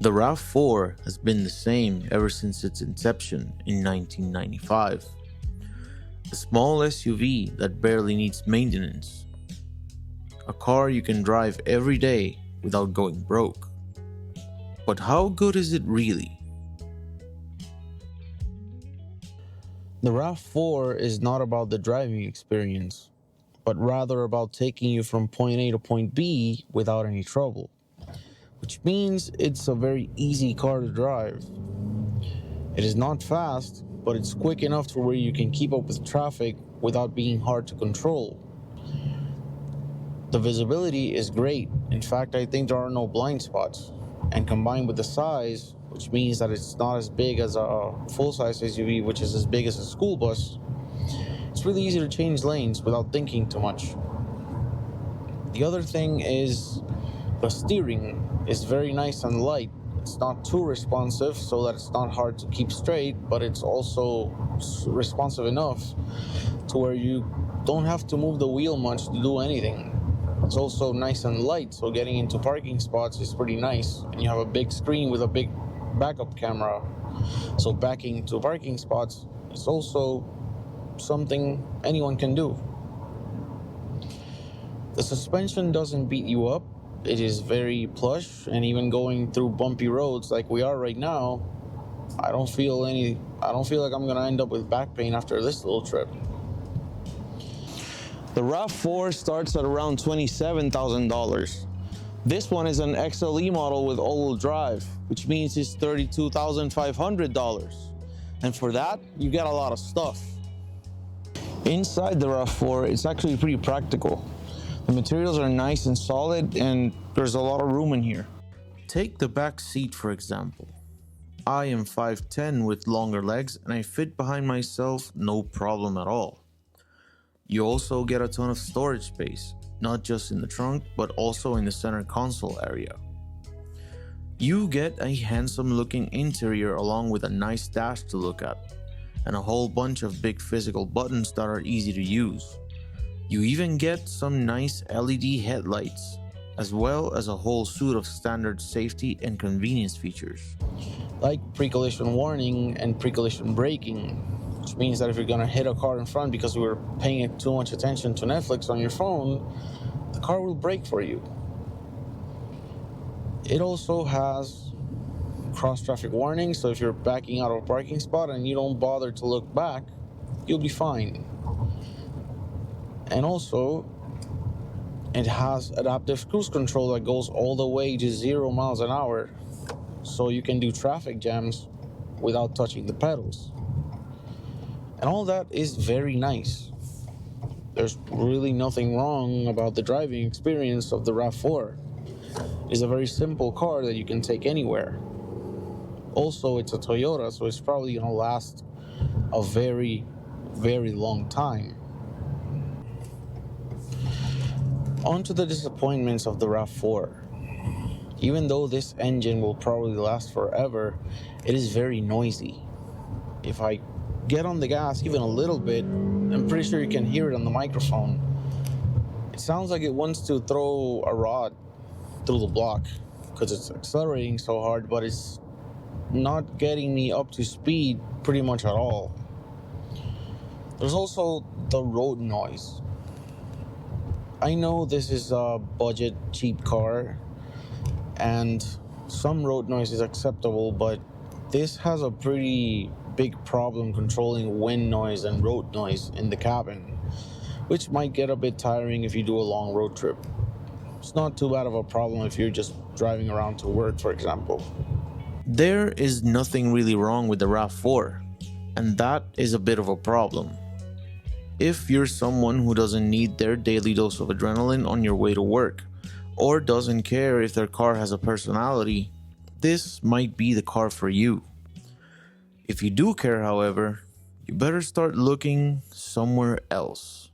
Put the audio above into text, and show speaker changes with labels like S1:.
S1: The Rav4 has been the same ever since its inception in 1995. A small SUV that barely needs maintenance. A car you can drive every day without going broke. But how good is it really?
S2: The RAV4 is not about the driving experience, but rather about taking you from point A to point B without any trouble, which means it's a very easy car to drive. It is not fast, but it's quick enough to where you can keep up with traffic without being hard to control. The visibility is great. In fact, I think there are no blind spots. And combined with the size, which means that it's not as big as a full-size SUV, which is as big as a school bus, it's really easy to change lanes without thinking too much. The other thing is the steering is very nice and light. It's not too responsive so that it's not hard to keep straight, but it's also responsive enough to where you don't have to move the wheel much to do anything. It's also nice and light, so getting into parking spots is pretty nice. And you have a big screen with a big backup camera, so backing to parking spots is also something anyone can do. The suspension doesn't beat you up. It is very plush, and even going through bumpy roads like we are right now, I don't feel like I'm gonna end up with back pain after this little trip. The Rav4 starts at around $27,000. This one is an XLE model with all-wheel drive, which means it's $32,500. And for that, you get a lot of stuff. Inside the Rav4, it's actually pretty practical. The materials are nice and solid, and there's a lot of room in here.
S1: Take the back seat for example. I am 5'10" with longer legs and I fit behind myself no problem at all. You also get a ton of storage space, not just in the trunk, but also in the center console area. You get a handsome looking interior along with a nice dash to look at, and a whole bunch of big physical buttons that are easy to use. You even get some nice LED headlights, as well as a whole suite of standard safety and convenience features.
S2: Like pre-collision warning and pre-collision braking, which means that if you're gonna hit a car in front because you were paying too much attention to Netflix on your phone, the car will brake for you. It also has cross-traffic warning, so if you're backing out of a parking spot and you don't bother to look back, you'll be fine. And also, it has adaptive cruise control that goes all the way to 0 miles an hour, so you can do traffic jams without touching the pedals. And all that is very nice. There's really nothing wrong about the driving experience of the RAV4. It's a very simple car that you can take anywhere. Also, it's a Toyota, so it's probably gonna last a very, very long time. On to the disappointments of the RAV4. Even though this engine will probably last forever, it is very noisy. If I get on the gas even a little bit, I'm pretty sure you can hear it on the microphone. It sounds like it wants to throw a rod through the block because it's accelerating so hard, but it's not getting me up to speed pretty much at all. There's also the road noise. I know this is a budget cheap car and some road noise is acceptable, but this has a pretty big problem controlling wind noise and road noise in the cabin, which might get a bit tiring if you do a long road trip. It's not too bad of a problem if you're just driving around to work, for example.
S1: There is nothing really wrong with the RAV4, and that is a bit of a problem. If you're someone who doesn't need their daily dose of adrenaline on your way to work, or doesn't care if their car has a personality, this might be the car for you. If you do care, however, you better start looking somewhere else.